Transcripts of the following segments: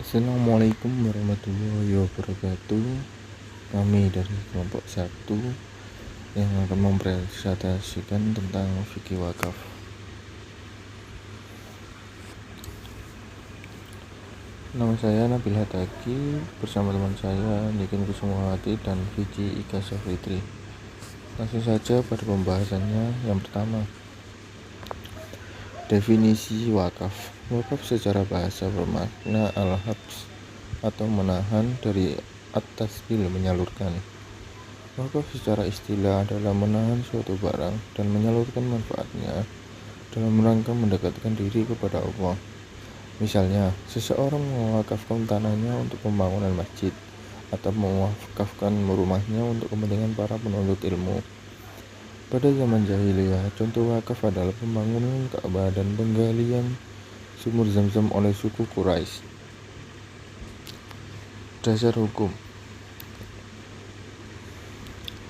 Assalamualaikum warahmatullahi wabarakatuh. Kami dari kelompok 1 yang akan mempresentasikan tentang fikih wakaf. Nama saya Nabil Hataki, bersama teman saya Nikin Kusumawati dan Vici Ika Safitri. Langsung saja pada pembahasannya. Yang pertama, definisi wakaf. Wakaf secara bahasa bermakna al-habs atau menahan, dari at-tasbil menyalurkan. Wakaf secara istilah adalah menahan suatu barang dan menyalurkan manfaatnya dalam rangka mendekatkan diri kepada Allah. Misalnya, seseorang mewakafkan tanahnya untuk pembangunan masjid atau mewakafkan rumahnya untuk kepentingan para penuntut ilmu. Pada zaman jahiliyah, contoh wakaf adalah pembangunan Ka'bah dan penggalian sumur Zam-Zam oleh suku Quraisy. Dasar hukum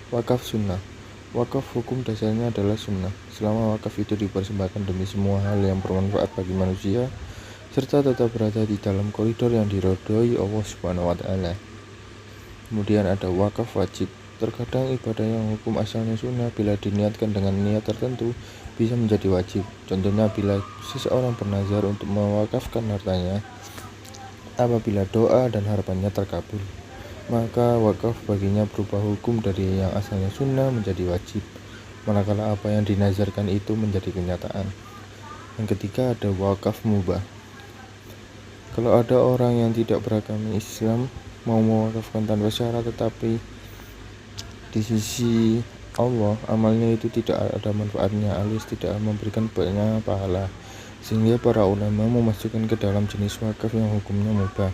wakaf sunnah. Wakaf hukum dasarnya adalah sunnah. Selama wakaf itu dipersembahkan demi semua hal yang bermanfaat bagi manusia, serta tetap berada di dalam koridor yang diridhoi Allah Subhanahu wa Ta'ala. Kemudian ada wakaf wajib. Terkadang ibadah yang hukum asalnya sunnah, bila diniatkan dengan niat tertentu, bisa menjadi wajib. Contohnya, bila seseorang bernazar untuk mewakafkan hartanya, apabila doa dan harapannya terkabul, maka wakaf baginya berubah hukum dari yang asalnya sunnah menjadi wajib, manakala apa yang dinazarkan itu menjadi kenyataan. Yang ketiga ada wakaf mubah. Kalau ada orang yang tidak beragama Islam mau mewakafkan tanpa syarat, tetapi di sisi Allah amalnya itu tidak ada manfaatnya, alias tidak memberikan banyak pahala, sehingga para ulama memasukkan ke dalam jenis wakaf yang hukumnya mubah.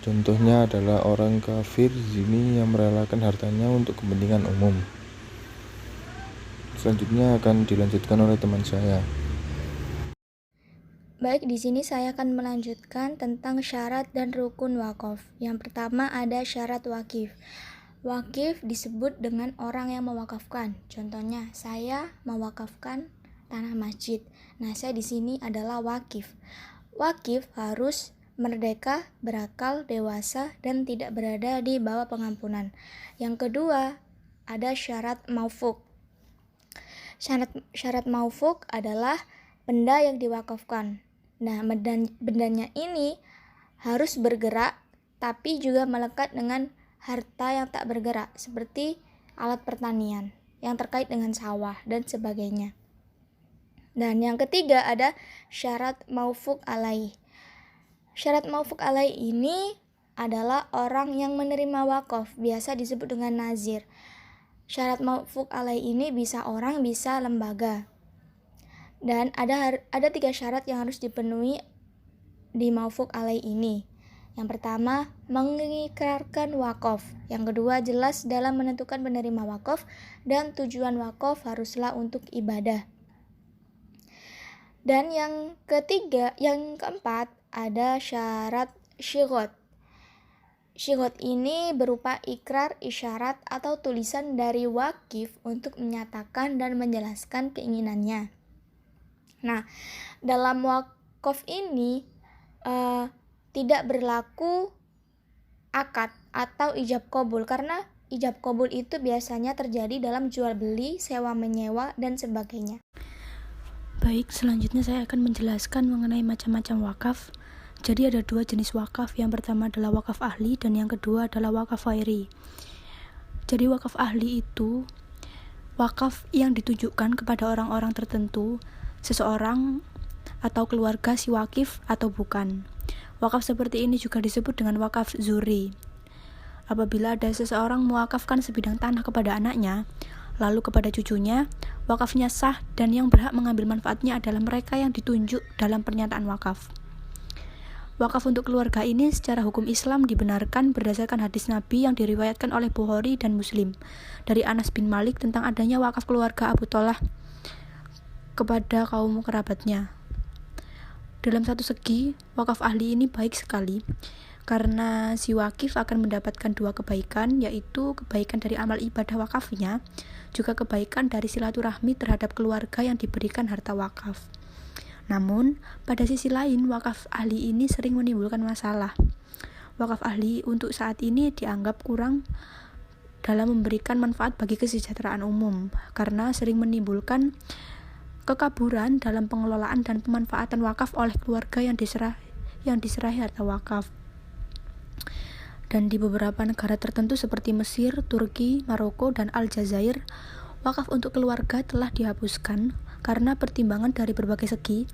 Contohnya adalah orang kafir zimi yang merelakan hartanya untuk kepentingan umum. Selanjutnya akan dilanjutkan oleh teman saya. Baik, di sini saya akan melanjutkan tentang syarat dan rukun wakaf. Yang pertama ada syarat wakif. Wakif disebut dengan orang yang mewakafkan. Contohnya, saya mewakafkan tanah masjid. Nah, saya di sini adalah wakif. Wakif harus merdeka, berakal, dewasa, dan tidak berada di bawah pengampunan. Yang kedua, ada syarat maufuk. Syarat maufuk adalah benda yang diwakafkan. Nah, bendanya ini harus bergerak, tapi juga melekat dengan harta yang tak bergerak, seperti alat pertanian yang terkait dengan sawah dan sebagainya. Dan yang ketiga ada syarat maufuk alaih. Syarat maufuk alaih ini adalah orang yang menerima wakaf, biasa disebut dengan nazir. Syarat maufuk alaih ini bisa orang, bisa lembaga. Dan ada 3 syarat yang harus dipenuhi di maufuk alaih ini. Yang pertama, mengikrarkan wakaf. Yang kedua, jelas dalam menentukan penerima wakaf, dan tujuan wakaf haruslah untuk ibadah. Dan yang keempat, ada syarat syighot. Syighot ini berupa ikrar, isyarat, atau tulisan dari wakif untuk menyatakan dan menjelaskan keinginannya. Nah, dalam wakaf ini tidak berlaku akad atau ijab qabul, karena ijab qabul itu biasanya terjadi dalam jual beli, sewa menyewa, dan sebagainya. Baik, selanjutnya saya akan menjelaskan mengenai macam-macam wakaf. Jadi ada 2 jenis wakaf. Yang pertama adalah wakaf ahli dan yang kedua adalah wakaf ghairi. Jadi wakaf ahli itu wakaf yang ditujukan kepada orang-orang tertentu, seseorang atau keluarga si wakif atau bukan. Wakaf seperti ini juga disebut dengan wakaf zuri. Apabila ada seseorang mewakafkan sebidang tanah kepada anaknya, lalu kepada cucunya, wakafnya sah dan yang berhak mengambil manfaatnya adalah mereka yang ditunjuk dalam pernyataan wakaf. Wakaf untuk keluarga ini secara hukum Islam dibenarkan berdasarkan hadis Nabi yang diriwayatkan oleh Bukhari dan Muslim dari Anas bin Malik tentang adanya wakaf keluarga Abu Thalhah kepada kaum kerabatnya. Dalam satu segi, wakaf ahli ini baik sekali karena si wakif akan mendapatkan 2 kebaikan, yaitu kebaikan dari amal ibadah wakafnya, juga kebaikan dari silaturahmi terhadap keluarga yang diberikan harta wakaf. Namun, pada sisi lain, wakaf ahli ini sering menimbulkan masalah. wakaf ahli untuk saat ini dianggap kurang dalam memberikan manfaat bagi kesejahteraan umum karena sering menimbulkan kekaburan dalam pengelolaan dan pemanfaatan wakaf oleh keluarga yang diserahi harta wakaf. Dan di beberapa negara tertentu seperti Mesir, Turki, Maroko, dan Aljazair, wakaf untuk keluarga telah dihapuskan karena pertimbangan dari berbagai segi.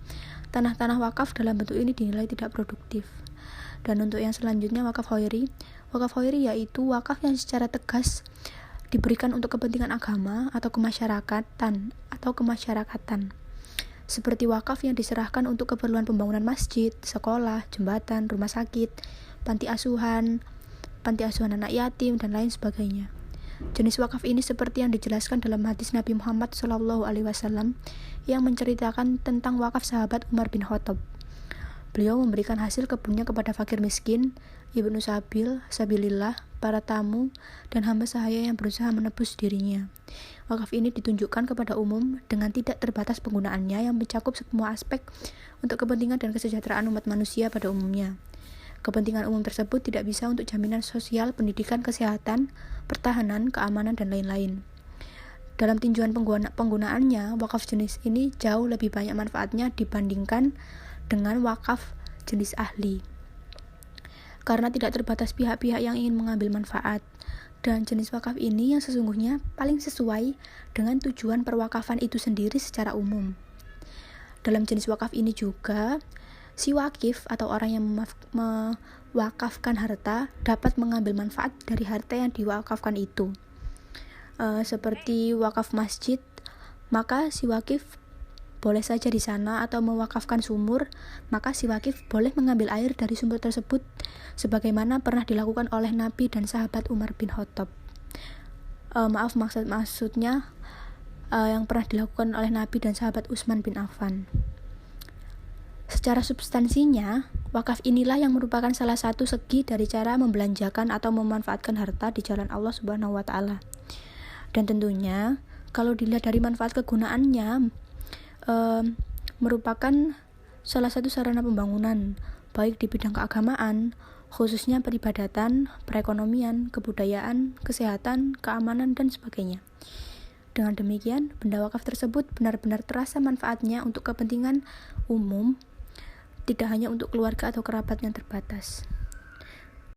Tanah-tanah wakaf dalam bentuk ini dinilai tidak produktif. Dan untuk yang selanjutnya wakaf khairi. Wakaf khairi yaitu wakaf yang secara tegas diberikan untuk kepentingan agama atau kemasyarakatan seperti wakaf yang diserahkan untuk keperluan pembangunan masjid, sekolah, jembatan, rumah sakit, panti asuhan anak yatim, dan lain sebagainya. Jenis wakaf ini seperti yang dijelaskan dalam hadis Nabi Muhammad SAW yang menceritakan tentang wakaf sahabat Umar bin Khattab. Beliau memberikan hasil kebunnya kepada fakir miskin, ibnu sabil, sabilillah, para tamu, dan hamba sahaya yang berusaha menebus dirinya. Wakaf ini ditunjukkan kepada umum dengan tidak terbatas penggunaannya yang mencakup semua aspek untuk kepentingan dan kesejahteraan umat manusia pada umumnya. Kepentingan umum tersebut tidak bisa untuk jaminan sosial, pendidikan, kesehatan, pertahanan, keamanan, dan lain-lain. Dalam tinjauan penggunaannya, wakaf jenis ini jauh lebih banyak manfaatnya dibandingkan dengan wakaf jenis ahli. Karena tidak terbatas pihak-pihak yang ingin mengambil manfaat. Dan jenis wakaf ini yang sesungguhnya paling sesuai dengan tujuan perwakafan itu sendiri secara umum. Dalam jenis wakaf ini juga, si wakif atau orang yang mewakafkan harta dapat mengambil manfaat dari harta yang diwakafkan itu. Seperti wakaf masjid, maka si wakif boleh saja di sana, atau mewakafkan sumur, maka si wakif boleh mengambil air dari sumber tersebut sebagaimana pernah dilakukan oleh Nabi dan sahabat Umar bin Khattab. Maksudnya yang pernah dilakukan oleh Nabi dan sahabat Utsman bin Affan. Secara substansinya, wakaf inilah yang merupakan salah satu segi dari cara membelanjakan atau memanfaatkan harta di jalan Allah Subhanahu wa taala. Dan tentunya kalau dilihat dari manfaat kegunaannya, merupakan salah satu sarana pembangunan baik di bidang keagamaan, khususnya peribadatan, perekonomian, kebudayaan, kesehatan, keamanan, dan sebagainya. Dengan demikian, benda wakaf tersebut benar-benar terasa manfaatnya untuk kepentingan umum, tidak hanya untuk keluarga atau kerabat yang terbatas.